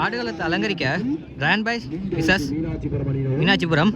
ஆடுகளத்தை அலங்கரிக்க கிராண்ட் பைஸ் Mrs Meenakshipuram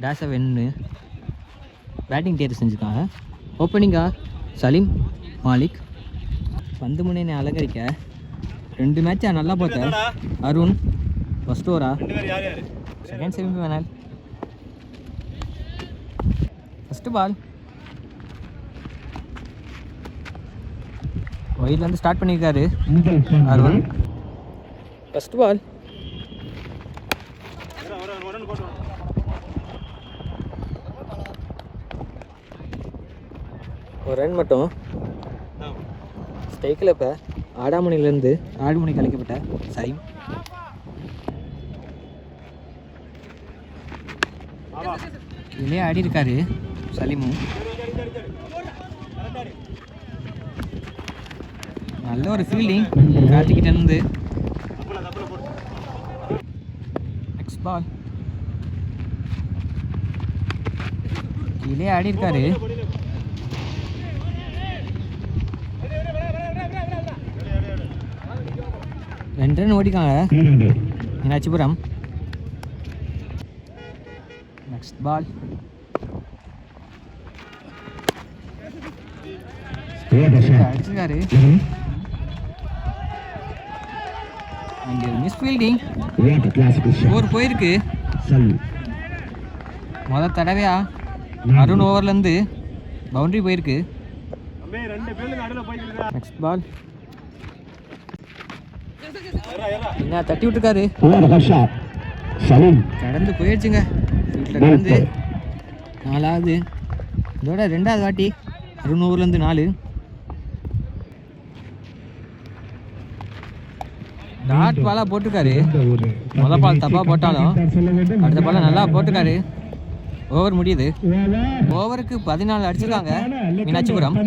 டேஷை Wayne batting தேர்வு செஞ்சுருக்காங்க. ஓப்பனிங்கா சலீம் மாலிக். பந்து முனையை அலங்கரிக்க 2 மேட்சை நல்லா பார்த்த அருண் ஃபர்ஸ்ட் ஓவரா செகண்ட் செமிஃபைனல் ஃபஸ்ட்டு பால் ஒயிட்லேருந்து ஸ்டார்ட் பண்ணியிருக்காரு அருண். ஃபஸ்ட் பால் ஒரு ரன் மட்டும். ஸ்ட்ரைக்கில் இப்போ ஆடாமணிலேருந்து ஆடுமணி கலைக்கப்பட்ட சலீம். இதுலேயே ஆடி இருக்காரு சலீமும். நல்ல ஒரு ஃபீல்டிங் கார்த்திகிட்டேருந்து. நெக்ஸ்ட் பால் கீழே ஆடி இருக்காரு. ரெண்டு ரன் ஓடிக்காங்க மீனாட்சிபுரம். நெக்ஸ்ட் பால் அடிச்சிருக்காரு. அங்கே மிஸ் ஃபீல்டிங். ஓவர் போயிருக்கு. முதல் தடவையா அருண் ஓவர்லேருந்து பவுண்டரி போயிருக்கு. நெக்ஸ்ட் பால் என்ன தட்டி விட்டுருக்காரு. கடந்து போயிடுச்சுங்க. வீட்டில் கடந்து 4வது இதோட 2வது வாட்டி அருண் ஓவர்லேருந்து 4. டாட் பாலாக போட்டிருக்காரு. முதல் பால் தப்பாக போட்டாலும் அடுத்த பால் நல்லா போட்டிருக்காரு. ஓவர் முடியுது. ஓவருக்கு 14 அடிச்சிருக்காங்க மீனாட்சிபுரம்.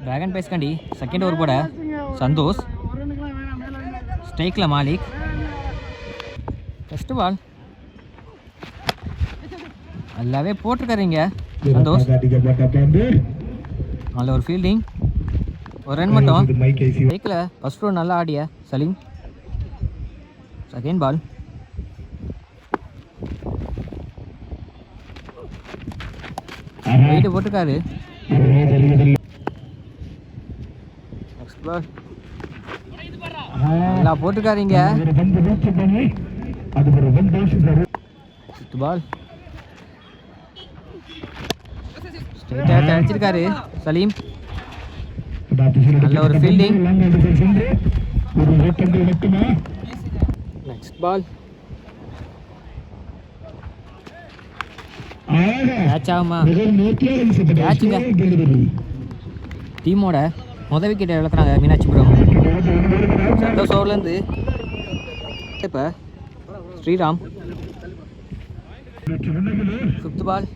டிராகன் பைஸ்காண்டி செகண்ட் ஓவர் போட சந்தோஷ். ஸ்ட்ரைக்கில் மாலிக். ஃபஸ்ட்டு பால் நல்லாவே போட்டிருக்காருங்க சந்தோஷ். நல்ல ஒரு ஃபீல்டிங். ஒரு ரன் மட்டும். ஸ்ட்ரைக்கில் ஃபஸ்ட் ஓவர் நல்லா ஆடிய சலீம். செகண்ட் பால் வெயிட்டு போட்டிருக்காரு. நெக்ஸ்ட் பால் நல்லா போட்டிருக்காருங்க. நெக்ஸ்ட் பால் ஸ்ட்ரைட்டாக அடிச்சிருக்காரு சலீம். நல்ல ஒரு ஃபீல்டிங். நெக்ஸ்ட் பால் கேட்ச் ஆகுமா? கேட்சுங்க. டீமோட முதல் விக்கெட்டை இழக்கிறாங்க மீனாட்சிபுரம். சந்தோஷ் ஓவர்லேருந்து இப்போ ஸ்ரீராம். 5th பால்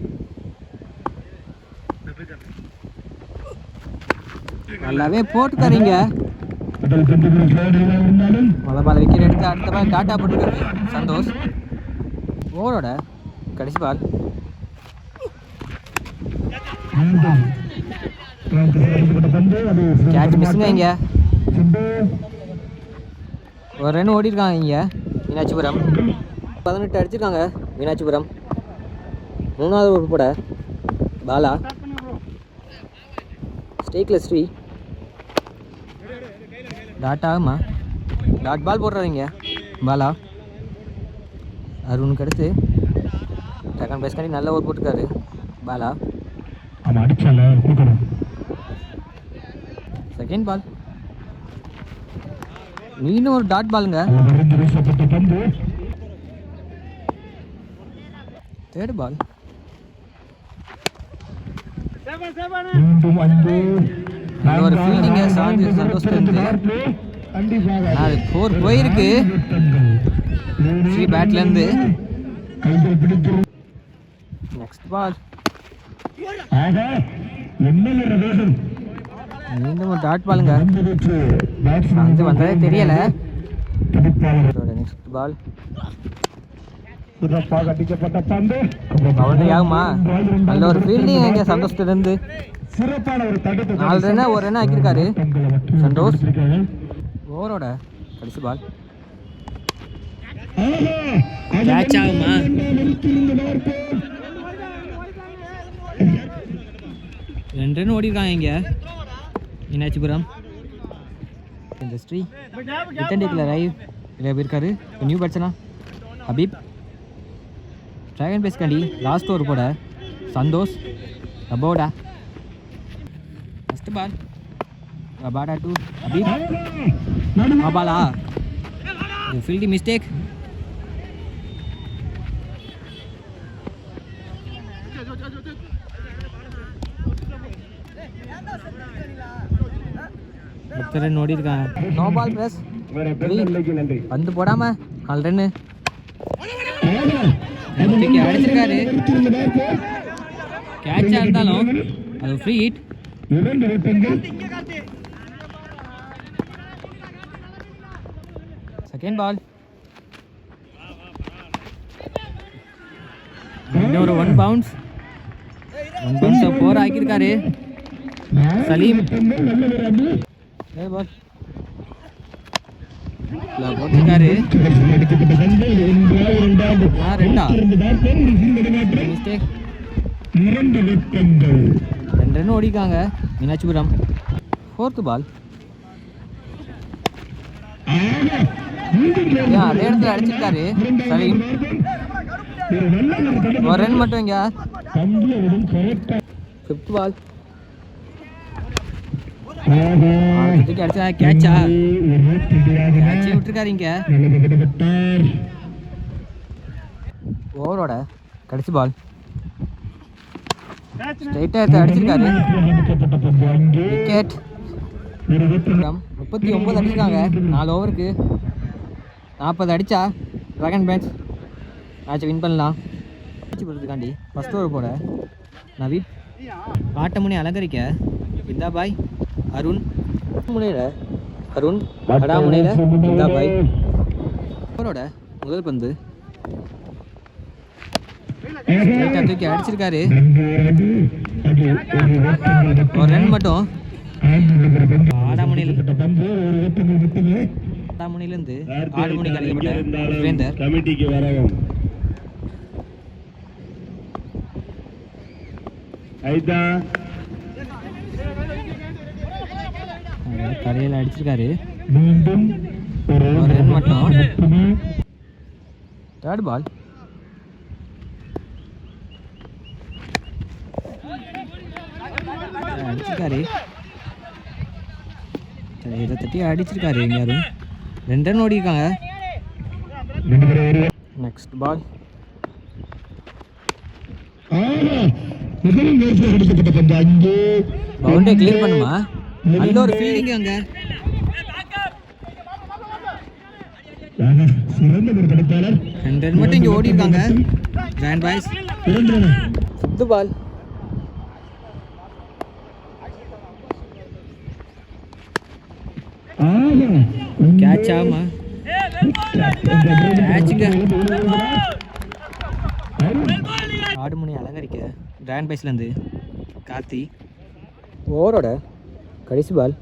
நல்லாவே போட்டுக்காரீங்க. முதல் பால் விக்கெட் எடுத்து அடுத்த பால் டாட்டா போட்டுருக்காரு சந்தோஷ். ஓவரோட கடைசி பால் கேட்ச் மிஸ்ஸுங்க. இங்கே ஒரு ரன் ஓடி இருக்காங்க இங்கே மீனாட்சிபுரம். 18 அடிச்சிருக்காங்க மீனாட்சிபுரம். 3வது ஓவர் போட பாலா. ஸ்ட்ரைக்கில் ஸ்ரீ. டாட் ஆகுமா? டாட் பால் போடுறாருங்க பாலா. அருணுக்கு அடுத்து செகண்ட் பேஸ்காண்டி நல்ல ஓவர் போட்டிருக்காரு பாலா. செகண்ட் பால் மீண்டும் ஒரு டாட் பாலுங்க. தேர்ட் பால் ஒரு ஃபீல்டிங்க சந்தோஷத்துலேருந்து. அது 4 போயிருக்கு ஸ்ரீ பேட்லேருந்து. நெக்ஸ்ட் பால் மீண்டும் ஒரு டாட் பாலுங்க. அது வந்ததே தெரியல. நெக்ஸ்ட் பால் பவுண்டரி ஆகுமா? நல்ல ஒரு ஃபீல்டிங் இங்கே சந்தோஷத்துலேருந்து. 4 ரன் ஒரு ரன் ஆக்கியிருக்காரு சந்தோஷ். ஓவரோட கடைசி பால் கேட்ச் ஆகுமா? ரெண்டு ரன் ஓடிருக்காங்க இங்கே மீனாட்சிபுரம். இந்த ஸ்ரீ ரிட்டன் டேக்கில் ரைவ் நிறைய பேர் இருக்காரு. நியூ பேட்ஸ்னா ஹபீப் ட்ராகன் பேஸ்காண்டி லாஸ்ட் ஓவர் போட Santhosh Rabada. First ball Rabada to Habib. Bala fielding mistake. Run ஓடி இருக்காங்க. நோ பால் ப்ளஸ் பந்து போடாம 4 ரன்னு அடிச்சிருக்காரு. கேட்சா இருந்தாலும் அது ஃப்ரீ ஹிட். செகண்ட் பால் இன்னொரு 1 பவுன்ஸ் 4 ஆக்கியிருக்காரு சலீம். பால் போட்டிருக்காரு. ரெண்டா மிஸ்டேக். 2 ரன் ஓடிக்காங்க மீனாட்சிபுரம். ஃபோர்த்து பால் அதே இடத்துல அடிச்சிருக்காரு சலீம். 1 ரன் மட்டும் இங்க. ஃபிஃப்த் பால் அடிச்சா கேட்சா? கேட்சே விட்டுருக்காரு இங்க. ஓவரோட கடைசி பால் ஸ்ட்ரைட்டா எடுத்து அடிச்சிருக்காரு. விக்கெட். 39 அடிச்சிருக்காங்க 4 ஓவருக்கு. 40 அடிச்சா ட்ராகன் பேட்ஸ் மேட்சை வின் பண்ணலாம். போடுறதுக்காண்டி ஃபஸ்ட் ஓவர் போட நவீத் ஆட்டமுனை அலங்கரிக்க இந்தாபாய் அருண் முனையில் அருண் அடாமுனையில் இந்தாபாய். ஓவரோட முதல் பந்து தூக்கி அடிச்சிருக்காரு. 1 ரன் மட்டும். ஆடாமுனையிலிருந்து ஆடுமுனைக்கு அழைக்கப்பட்ட சுரேந்தர். கரையில் அடிச்சிருக்காரு. 1 ரன் மட்டும். தேர்ட் பால் அடிச்சிருக்காரு. இதை தட்டி அடிச்சிருக்காரு யாரும். 2 ரன் ஓடிருக்காங்க. நெக்ஸ்ட் பால் பவுண்டரி கிளியர் பண்ணுமா? நல்ல ஒரு ஃபீல்டிங் அங்க. 2 ரன் மட்டும் இங்க ஓடி இருக்காங்க grand boys. Fifth ball catch ஆமா? கேட்சுங்க. ஆடுமுனை அலங்கரிக்க கிராண்ட் பாய்ஸ்லேருந்து கார்த்தி. ஓவரோட கடைசி பால்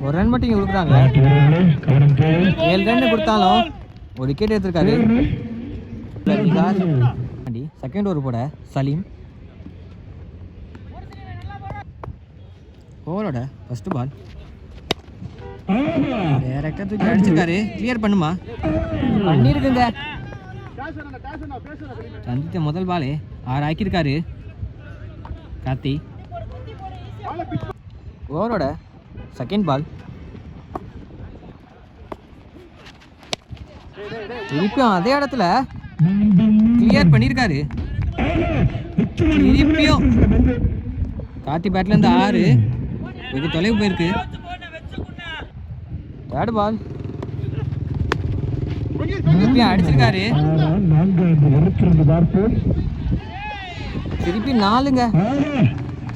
ஒரு ரன் மட்டும் இங்கே கொடுக்குறாங்க. 7 ரன் கொடுத்தாலும் ஒரு விக்கெட் எடுத்திருக்காரு. செகண்ட் ஓவர் போட சலீம். ஓவரோட ஃபர்ஸ்ட் பால் டைரக்டா தூக்கி அடிச்சிருக்காரு. கிளியர் பண்ணுமா? பண்ணிருக்குங்க. சந்தித்த முதல் பாலே 6 ஆக்கியிருக்காரு கார்த்தி. ஓவரோட செகண்ட் பால் திருப்பியும் அதே இடத்துல கிளியர் பண்ணியிருக்காரு. திருப்பியும் கார்த்தி பேட்ல இருந்து 6 வெகு தொலைவு போயிருக்கு. தேர்ட் பால் திருப்பியும் அடிச்சிருக்காரு. திருப்பி 4ங்க.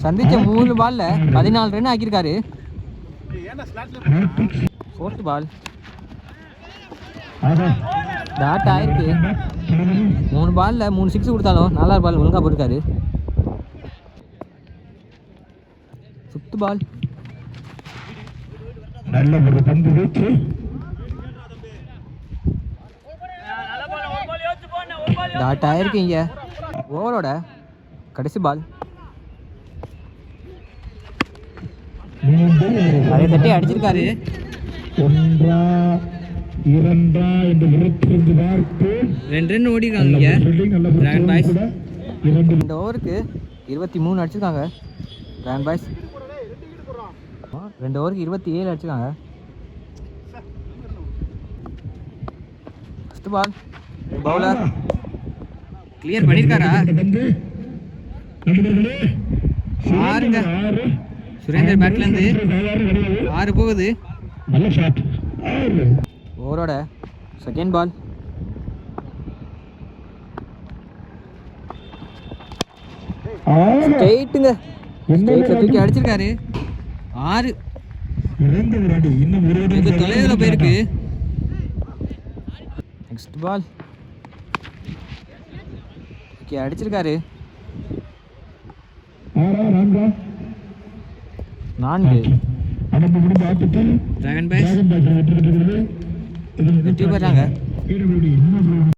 சந்திச்ச 3 பால்ல 14 ரன் ஆக்கியிருக்காரு. ஃபோர்த் பால் டாட் ஆயிருக்கு. 3 பாலில் 3 6 கொடுத்தாலும் 4வது பால் ஒழுங்காக போட்டிருக்காரு. 5th பால் நல்ல ஒரு பந்து வீச்சு. டாட் ஆயிருக்கீங்க. ஓவரோட கடைசி பால் அதை தட்டி அடிச்சிருக்காரு. 1 2 என்று விரட்டிருந்து பார்த்து 2 ரன் ஓடிருக்காங்க. டிராகன் பாய்ஸ் இந்த ஓவருக்கு 23 அடிச்சிருக்காங்க. டிராகன் பாய்ஸ் 2 ஓவருக்கு 27 அடிச்சிருக்காங்க. ஃபர்ஸ்ட் பால் பவுலர் கிளியர் பண்ணியிருக்காரா? ஆறுங்க. சுரேந்தர் பேட்லேருந்து 6 போகுது. ஓவரோட செகண்ட் பால் ஸ்ட்ரெயிட்டுங்க. ஸ்ட்ரெயிட்டில் தூக்கி அடிச்சிருக்காரு. 6 வெகு தொலைவில் போயிருக்கு. நெக்ஸ்ட் பால் தூக்கி அடிச்சிருக்காரு. 4 டிராகன் பாய்ஸ் வெற்றி பெறாங்க.